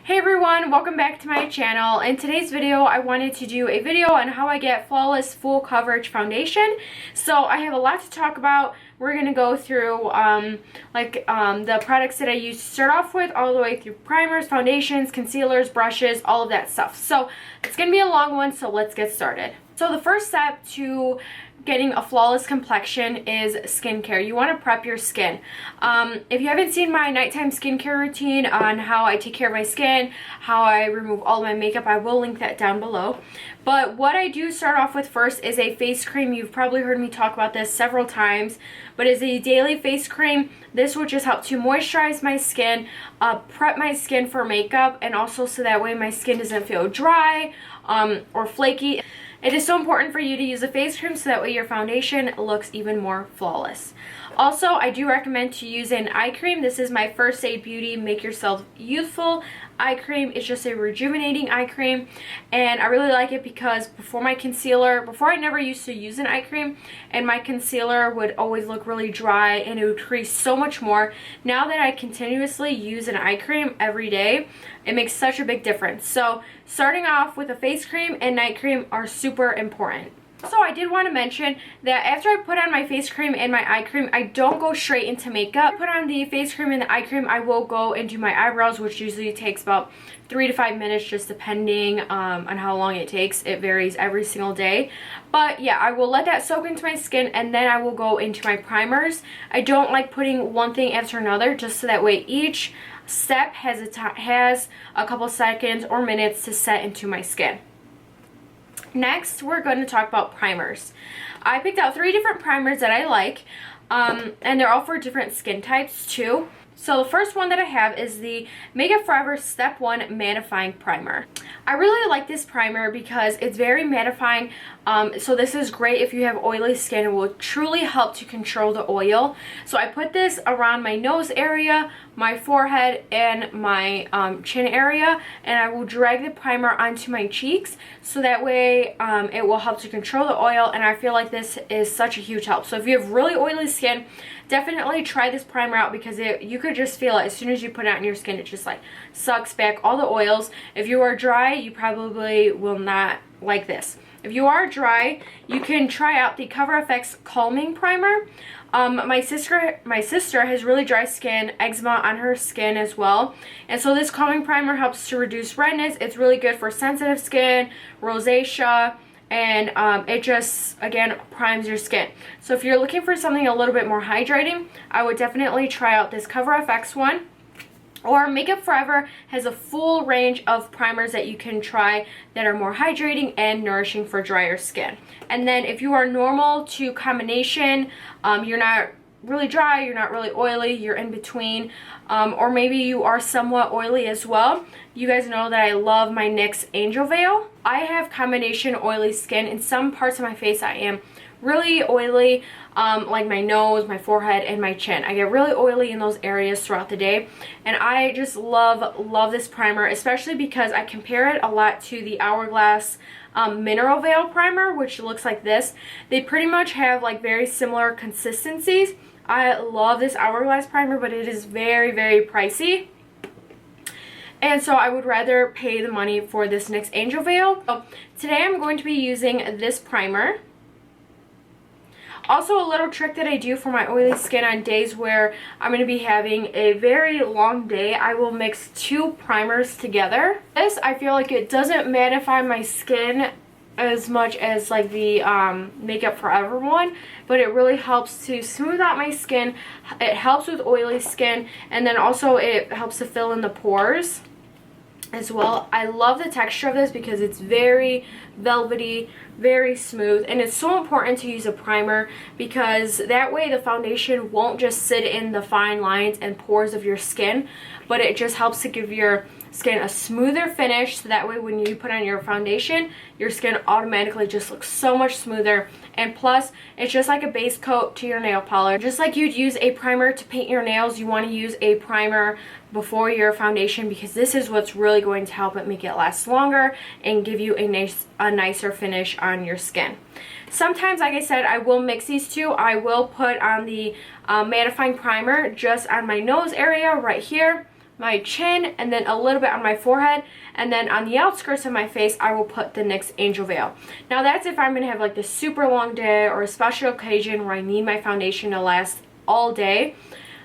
Hey everyone, welcome back to my channel. In today's video, I wanted to do a video on how I get flawless full coverage foundation. So I have a lot to talk about. We're going to go through the products that I use to start off with, all the way through primers, foundations, concealers, brushes, all of that stuff. So it's going to be a long one, so let's get started. So the first step to getting a flawless complexion is skincare. You want to prep your skin. If you haven't seen my nighttime skincare routine on how I take care of my skin, how I remove all my makeup, I will link that down below. But what I do start off with first is a face cream. You've probably heard me talk about this several times, but it's a daily face cream. This will just help to moisturize my skin, prep my skin for makeup, and also so that way my skin doesn't feel dry or flaky. It is so important for you to use a face cream so that way your foundation looks even more flawless. Also, I do recommend to use an eye cream. This is my First Aid Beauty Make Yourself Youthful eye cream. It's just a rejuvenating eye cream, and I really like it because before I never used to use an eye cream, and my concealer would always look really dry and it would crease so much more. Now that I continuously use an eye cream every day, it makes such a big difference. So starting off with a face cream and night cream are super important. Also, I did want to mention that after I put on my face cream and my eye cream, I don't go straight into makeup. I put on the face cream and the eye cream, I will go and do my eyebrows, which usually takes about 3 to 5 minutes, just depending on how long it takes. It varies every single day. But yeah, I will let that soak into my skin, and then I will go into my primers. I don't like putting one thing after another, just so that way each step has a couple seconds or minutes to set into my skin. Next, we're going to talk about primers. I picked out 3 different primers that I like, and they're all for different skin types too. So the first one that I have is the Makeup Forever Step 1 Mattifying Primer. I really like this primer because it's very mattifying. So this is great if you have oily skin. It will truly help to control the oil. So I put this around my nose area, my forehead, and my chin area, and I will drag the primer onto my cheeks so that way it will help to control the oil, and I feel like this is such a huge help. So if you have really oily skin, definitely try this primer out because you could just feel it as soon as you put it on your skin. It just like sucks back all the oils. If you are dry, you probably will not like this. If you are dry, you can try out the Cover FX Calming Primer. My sister has really dry skin, eczema on her skin as well, and so this calming primer helps to reduce redness. It's really good for sensitive skin, rosacea, and it just, again, primes your skin. So if you're looking for something a little bit more hydrating, I would definitely try out this Cover FX one. Or Makeup Forever has a full range of primers that you can try that are more hydrating and nourishing for drier skin. And then if you are normal to combination, you're not really dry, you're not really oily, you're in between, or maybe you are somewhat oily as well. You guys know that I love my NYX Angel Veil. I have combination oily skin. In some parts of my face I am really oily, like my nose, my forehead, and my chin. I get really oily in those areas throughout the day, and I just love this primer, especially because I compare it a lot to the Hourglass Mineral Veil Primer, which looks like this. They pretty much have like very similar consistencies. I love this Hourglass primer, but it is very, very pricey. And so I would rather pay the money for this NYX Angel Veil. So today I'm going to be using this primer. Also, a little trick that I do for my oily skin on days where I'm going to be having a very long day, I will mix 2 primers together. This, I feel like it doesn't mattify my skin as much as like the Makeup Forever one, but it really helps to smooth out my skin. It helps with oily skin, and then also it helps to fill in the pores as well. I love the texture of this because it's very velvety, very smooth, and it's so important to use a primer because that way the foundation won't just sit in the fine lines and pores of your skin, but it just helps to give your skin a smoother finish, so that way when you put on your foundation, your skin automatically just looks so much smoother. And plus, it's just like a base coat to your nail polish. Just like you'd use a primer to paint your nails, you want to use a primer before your foundation, because this is what's really going to help it make it last longer and give you a nicer finish on your skin. Sometimes, like I said, I will mix these 2. I will put on the mattifying primer just on my nose area right here, my chin, and then a little bit on my forehead, and then on the outskirts of my face I will put the NYX Angel Veil. Now that's if I'm going to have like this super long day or a special occasion where I need my foundation to last all day.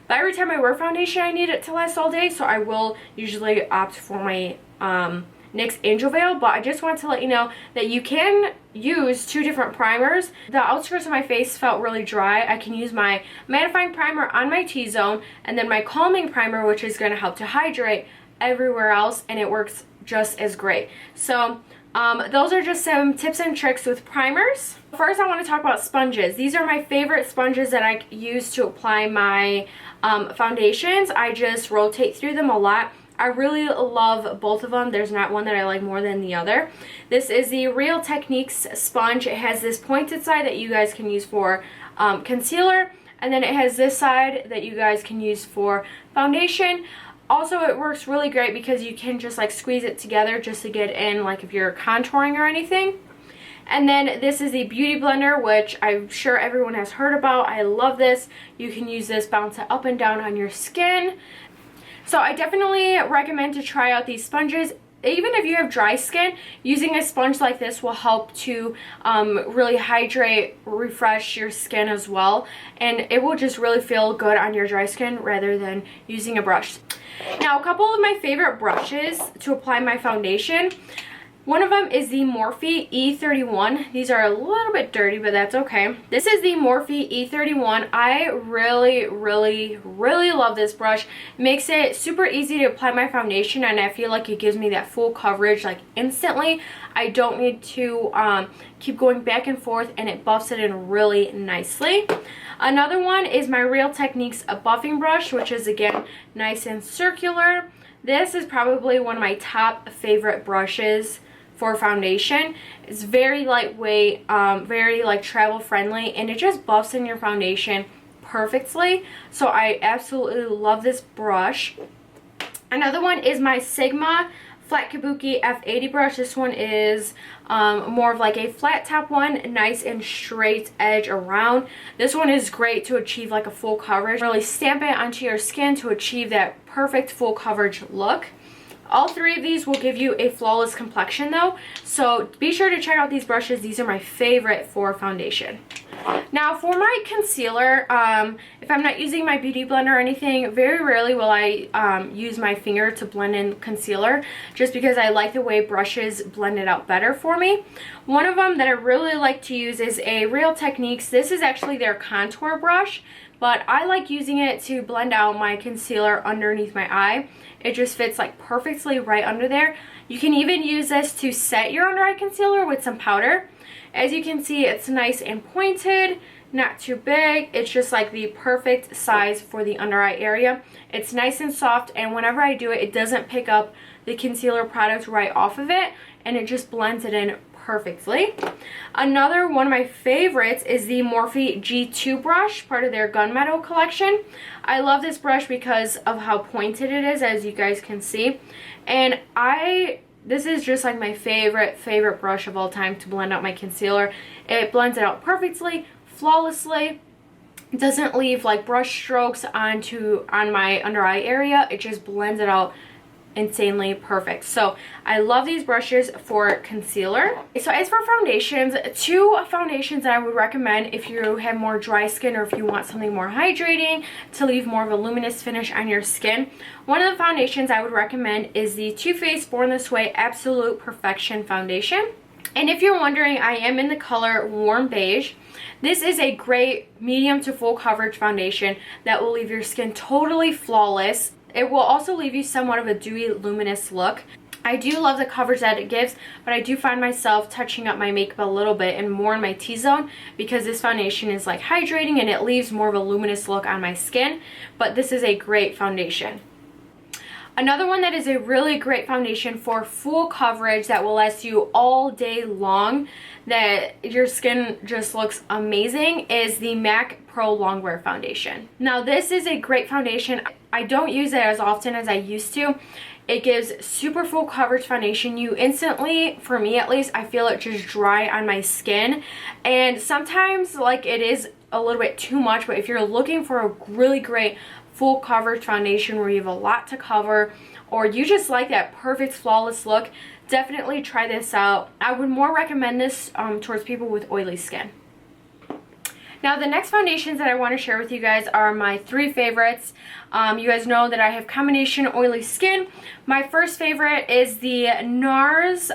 But every time I wear foundation I need it to last all day, so I will usually opt for my NYX Angel Veil. But I just want to let you know that you can use 2 different primers. The outskirts of my face felt really dry. I can use my mattifying primer on my T-zone and then my calming primer, which is going to help to hydrate everywhere else, and it works just as great. So those are just some tips and tricks with primers. First I want to talk about sponges. These are my favorite sponges that I use to apply my foundations. I just rotate through them a lot. I really love both of them. There's not one that I like more than the other. This is the Real Techniques sponge. It has this pointed side that you guys can use for concealer, and then it has this side that you guys can use for foundation. Also, it works really great because you can just like squeeze it together just to get in, like if you're contouring or anything. And then this is the Beauty Blender, which I'm sure everyone has heard about. I love this. You can use this, bounce it up and down on your skin. So I definitely recommend to try out these sponges. Even if you have dry skin, using a sponge like this will help to really hydrate, refresh your skin as well. And it will just really feel good on your dry skin rather than using a brush. Now, a couple of my favorite brushes to apply my foundation. One of them is the Morphe E31. These are a little bit dirty, but that's okay. This is the Morphe E31. I really love this brush. It makes it super easy to apply my foundation, and I feel like it gives me that full coverage like instantly. I don't need to keep going back and forth, and it buffs it in really nicely. Another one is my Real Techniques buffing brush, which is again nice and circular. This is probably one of my top favorite brushes for foundation. It's very lightweight, very like travel friendly, and it just buffs in your foundation perfectly. So I absolutely love this brush. Another one is my Sigma Flat Kabuki F80 brush. This one is more of like a flat top one, nice and straight edge around. This one is great to achieve like a full coverage. Really stamp it onto your skin to achieve that perfect full coverage look. All 3 of these will give you a flawless complexion though, so be sure to check out these brushes. These are my favorite for foundation. Now for my concealer, if I'm not using my Beauty Blender or anything, very rarely will I use my finger to blend in concealer, just because I like the way brushes blend it out better for me. One of them that I really like to use is a Real Techniques. This is actually their contour brush, but I like using it to blend out my concealer underneath my eye. It just fits like perfectly right under there. You can even use this to set your under eye concealer with some powder. As you can see, it's nice and pointed, not too big. It's just like the perfect size for the under eye area. It's nice and soft, and whenever I do it, it doesn't pick up the concealer product right off of it, and it just blends it in perfectly. Another one of my favorites is the Morphe G2 brush, part of their Gunmetal collection. I love this brush because of how pointed it is, as you guys can see. And this is just like my favorite brush of all time to blend out my concealer. It blends it out perfectly, flawlessly. It doesn't leave like brush strokes on my under eye area. It just blends it out insanely perfect. So I love these brushes for concealer. So as for foundations, 2 foundations that I would recommend if you have more dry skin or if you want something more hydrating to leave more of a luminous finish on your skin. One of the foundations I would recommend is the Too Faced Born This Way Absolute Perfection Foundation. And if you're wondering, I am in the color Warm Beige. This is a great medium to full coverage foundation that will leave your skin totally flawless. It will also leave you somewhat of a dewy, luminous look. I do love the coverage that it gives, but I do find myself touching up my makeup a little bit and more in my T-zone because this foundation is like hydrating and it leaves more of a luminous look on my skin. But this is a great foundation. Another one that is a really great foundation for full coverage that will last you all day long, that your skin just looks amazing, is the MAC Pro-longwear foundation. Now this is a great foundation. I don't use it as often as I used to. It gives super full coverage foundation. You instantly, for me at least, I feel it just dry on my skin, and sometimes like it is a little bit too much, but if you're looking for a really great full coverage foundation where you have a lot to cover, or you just like that perfect flawless look, definitely try this out. I would more recommend this towards people with oily skin. Now the next foundations that I want to share with you guys are my 3 favorites. You guys know that I have combination oily skin. My first favorite is the NARS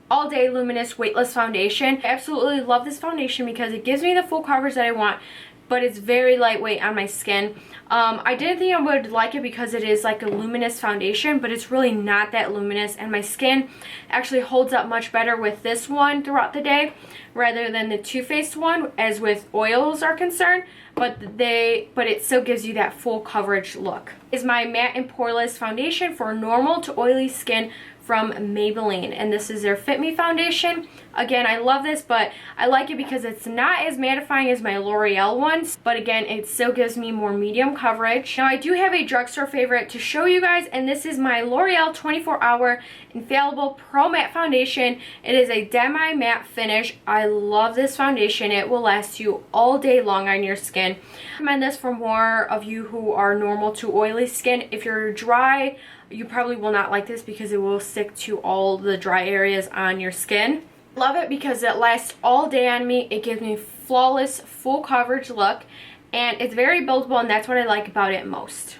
All Day Luminous Weightless Foundation. I absolutely love this foundation because it gives me the full coverage that I want, but it's very lightweight on my skin. I didn't think I would like it because it is like a luminous foundation, but it's really not that luminous, and my skin actually holds up much better with this one throughout the day rather than the Too Faced one as with oils are concerned, but it still gives you that full coverage look. Is my matte and poreless foundation for normal to oily skin from Maybelline, and this is their Fit Me foundation. Again, I love this, but I like it because it's not as mattifying as my L'Oreal ones, but again, it still gives me more medium coverage. Now I do have a drugstore favorite to show you guys, and this is my L'Oreal 24-Hour Infallible Pro Matte Foundation. It is a demi matte finish. I love this foundation. It will last you all day long on your skin. I recommend this for more of you who are normal to oily skin. If you're dry, you probably will not like this because it will stick to all the dry areas on your skin. Love it because it lasts all day on me. It gives me flawless full coverage look, and it's very buildable, and that's what I like about it most.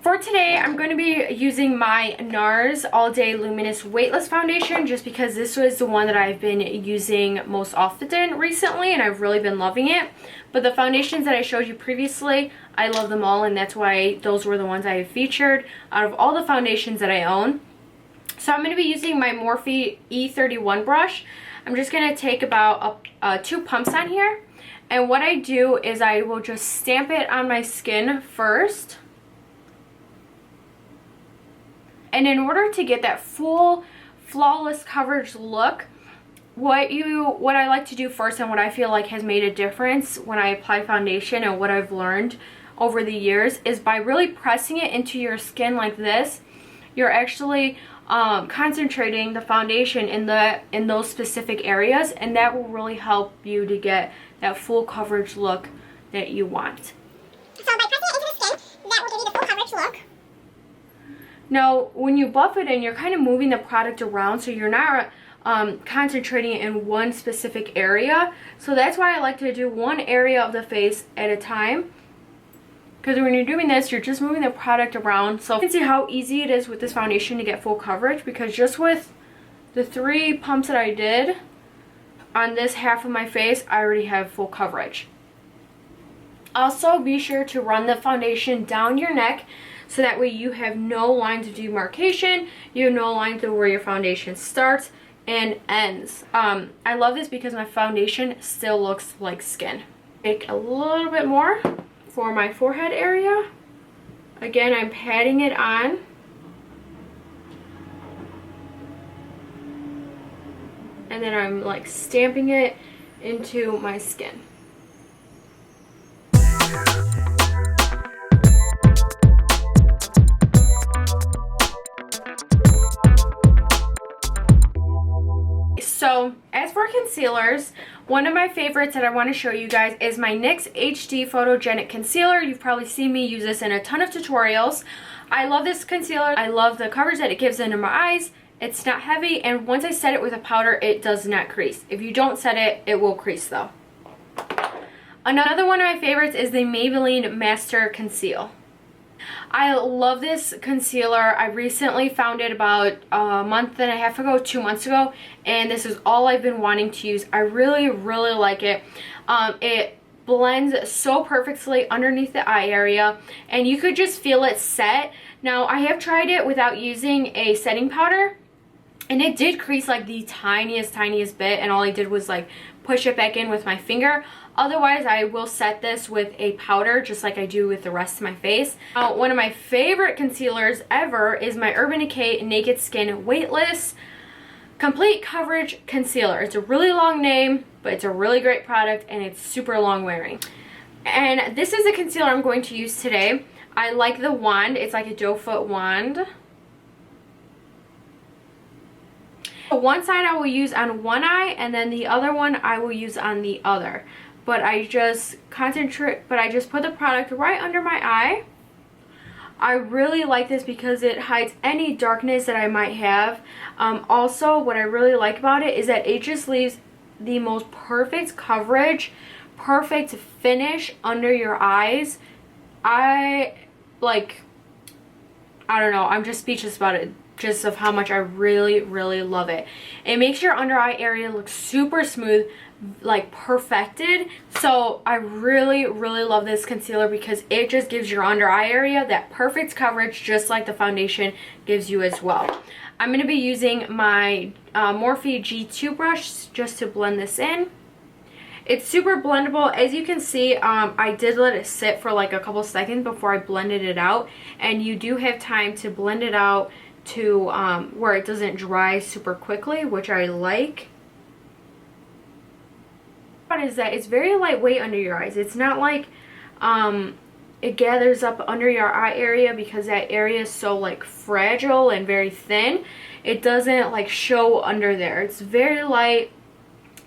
For today, I'm going to be using my NARS All Day Luminous Weightless Foundation just because this was the one that I've been using most often recently, and I've really been loving it. But the foundations that I showed you previously, I love them all, and that's why those were the ones I have featured out of all the foundations that I own. So I'm going to be using my Morphe E31 brush. I'm just going to take about 2 pumps on here, and what I do is I will just stamp it on my skin first. And in order to get that full flawless coverage look, what I like to do first, and what I feel like has made a difference when I apply foundation and what I've learned over the years, is by really pressing it into your skin like this, you're actually concentrating the foundation in those specific areas, and that will really help you to get that full coverage look that you want. So by pressing it into the skin, that will give you the full coverage look. Now, when you buff it in, you're kind of moving the product around, so you're not concentrating it in one specific area. So that's why I like to do one area of the face at a time, because when you're doing this, you're just moving the product around. So you can see how easy it is with this foundation to get full coverage, because just with the 3 pumps that I did on this half of my face, I already have full coverage. Also, be sure to run the foundation down your neck, so that way you have no lines of demarcation, you have no lines of where your foundation starts and ends. I love this because my foundation still looks like skin. Take a little bit more for my forehead area. Again, I'm patting it on. And then I'm like stamping it into my skin. So as for concealers, one of my favorites that I want to show you guys is my NYX HD Photogenic Concealer. You've probably seen me use this in a ton of tutorials. I love this concealer. I love the coverage that it gives under my eyes. It's not heavy, and once I set it with a powder, it does not crease. If you don't set it, it will crease though. Another one of my favorites is the Maybelline Master Conceal. I love this concealer. I recently found it about a month and a half ago, 2 months ago, and this is all I've been wanting to use. I really like it. It blends so perfectly underneath the eye area, and you could just feel it set. Now, I have tried it without using a setting powder, and it did crease like the tiniest bit, and all I did was like push it back in with my finger. Otherwise, I will set this with a powder just like I do with the rest of my face. One of my favorite concealers ever is my Urban Decay Naked Skin Weightless Complete Coverage Concealer. It's a really long name, but it's a really great product, and it's super long wearing. And this is the concealer I'm going to use today. I like the wand. It's like a doe foot wand. One side I will use on one eye, and then the other one I will use on the other. But I just put the product right under my eye, I really like this because it hides any darkness that I might have. Also, what I really like about it is that it just leaves the most perfect coverage, perfect finish under your eyes. I don't know, I'm just speechless about it, just of how much I really love it. It makes your under eye area look super smooth, like perfected. So I really love this concealer because it just gives your under eye area that perfect coverage, just like the foundation gives you as well. I'm going to be using my Morphe G2 brush just to blend this in. It's super blendable. As you can see, I did let it sit for like a couple seconds before I blended it out, and you do have time to blend it out to where it doesn't dry super quickly, which I like. What is that? It's very lightweight under your eyes. It's not like it gathers up under your eye area because that area is so like fragile and very thin. It doesn't like show under there. It's very light.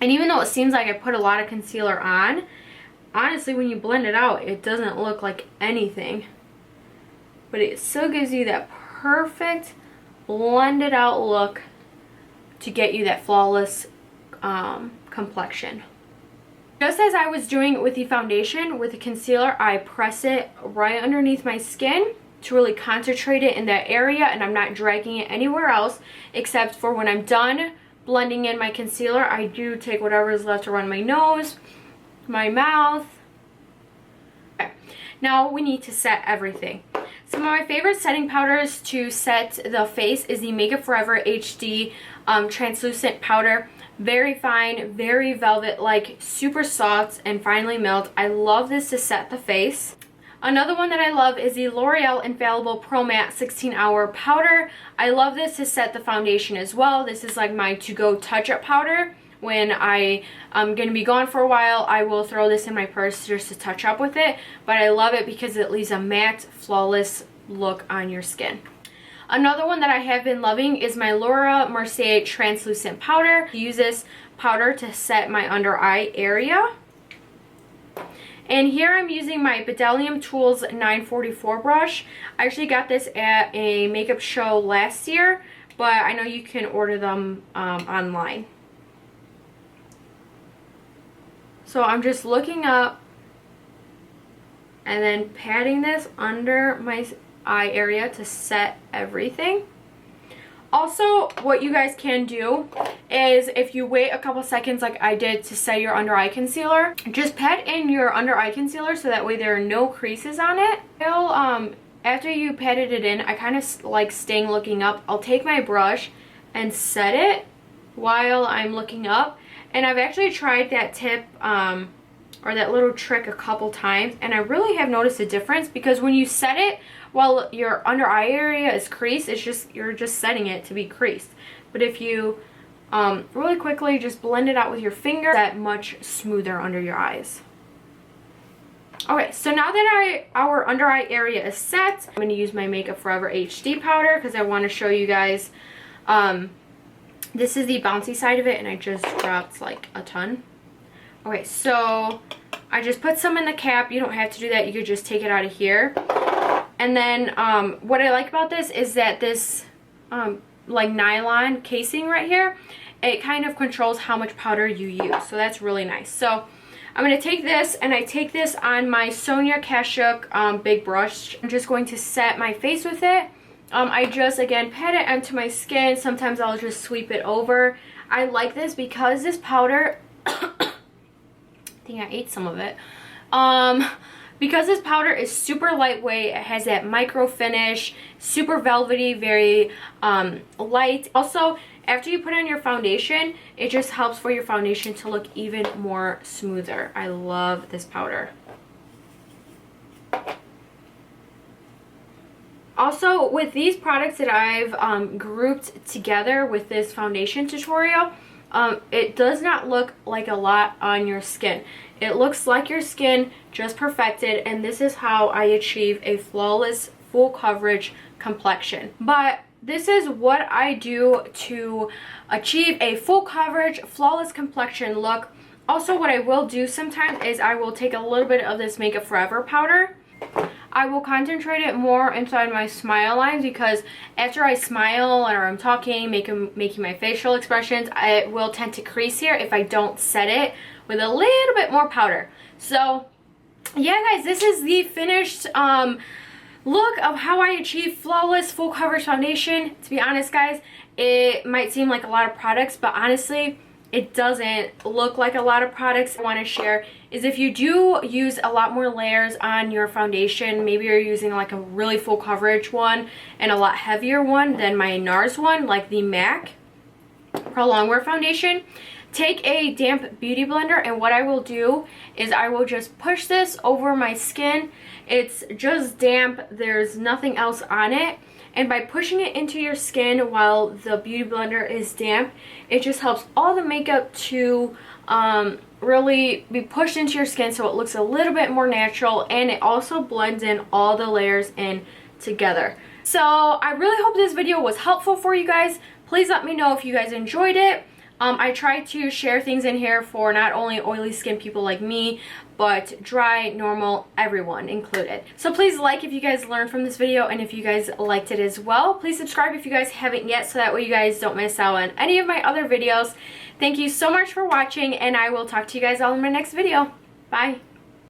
And even though it seems like I put a lot of concealer on, honestly, when you blend it out, it doesn't look like anything. But it still gives you that perfect blended out look to get you that flawless complexion. Just as I was doing with the foundation, with the concealer, I press it right underneath my skin to really concentrate it in that area, and I'm not dragging it anywhere else except for when I'm done blending in my concealer. I do take whatever is left around my nose, my mouth. Okay. Now we need to set everything. Some of my favorite setting powders to set the face is the Makeup Forever HD translucent powder. Very fine, very velvet-like, super soft and finely milled. I love this to set the face. Another one that I love is the L'Oreal Infallible Pro Matte 16-Hour Powder. I love this to set the foundation as well. This is like my to-go touch-up powder. When I'm going to be gone for a while, I will throw this in my purse just to touch up with it. But I love it because it leaves a matte, flawless look on your skin. Another one that I have been loving is my Laura Mercier Translucent Powder. I use this powder to set my under eye area. And here I'm using my Bdellium Tools 944 brush. I actually got this at a makeup show last year, but I know you can order them online. So I'm just looking up and then patting this under my eye area to set everything. Also, what you guys can do is if you wait a couple seconds like I did to set your under eye concealer, just pat in your under eye concealer so that way there are no creases on it. After you patted it in, I kind of like staying looking up. I'll take my brush and set it while I'm looking up. And I've actually tried that tip or that little trick a couple times, and I really have noticed a difference because when you set it while your under eye area is creased, you're just setting it to be creased. But if you really quickly just blend it out with your finger, that's much smoother under your eyes. Okay, so now that our under eye area is set, I'm going to use my Makeup Forever HD powder because I want to show you guys. This is the bouncy side of it, and I just dropped like a ton. Okay, so I just put some in the cap. You don't have to do that. You could just take it out of here. And then what I like about this is that this like nylon casing right here, it kind of controls how much powder you use. So that's really nice. So I'm going to take this, and I take this on my Sonia Kashuk big brush. I'm just going to set my face with it. I just, again, pat it onto my skin. Sometimes I'll just sweep it over. I like this because this powder, I think I ate some of it. Because this powder is super lightweight, it has that micro finish, super velvety, very light. Also, after you put on your foundation, it just helps for your foundation to look even more smoother. I love this powder. Also, with these products that I've grouped together with this foundation tutorial, it does not look like a lot on your skin. It looks like your skin just perfected, and this is how I achieve a flawless full coverage complexion. But this is what I do to achieve a full coverage flawless complexion look. Also, what I will do sometimes is I will take a little bit of this Makeup Forever powder. I will concentrate it more inside my smile lines, because after I smile or I'm talking, making my facial expressions, it will tend to crease here if I don't set it with a little bit more powder. So yeah guys, this is the finished look of how I achieve flawless full coverage foundation. To be honest guys, it might seem like a lot of products, but honestly it doesn't look like a lot of products. I want to share is if you do use a lot more layers on your foundation, maybe you're using like a really full coverage one and a lot heavier one than my NARS one, like the MAC Pro-longwear foundation, take a damp beauty blender, and what I will do is I will just push this over my skin. It's just damp, there's nothing else on it, and by pushing it into your skin while the beauty blender is damp, it just helps all the makeup to really be pushed into your skin so it looks a little bit more natural, and it also blends in all the layers in together. So I really hope this video was helpful for you guys. Please let me know if you guys enjoyed it. I try to share things in here for not only oily skin people like me, but dry, normal, everyone included. So please like if you guys learned from this video, and if you guys liked it as well. Please subscribe if you guys haven't yet, so that way you guys don't miss out on any of my other videos. Thank you so much for watching, and I will talk to you guys all in my next video. Bye.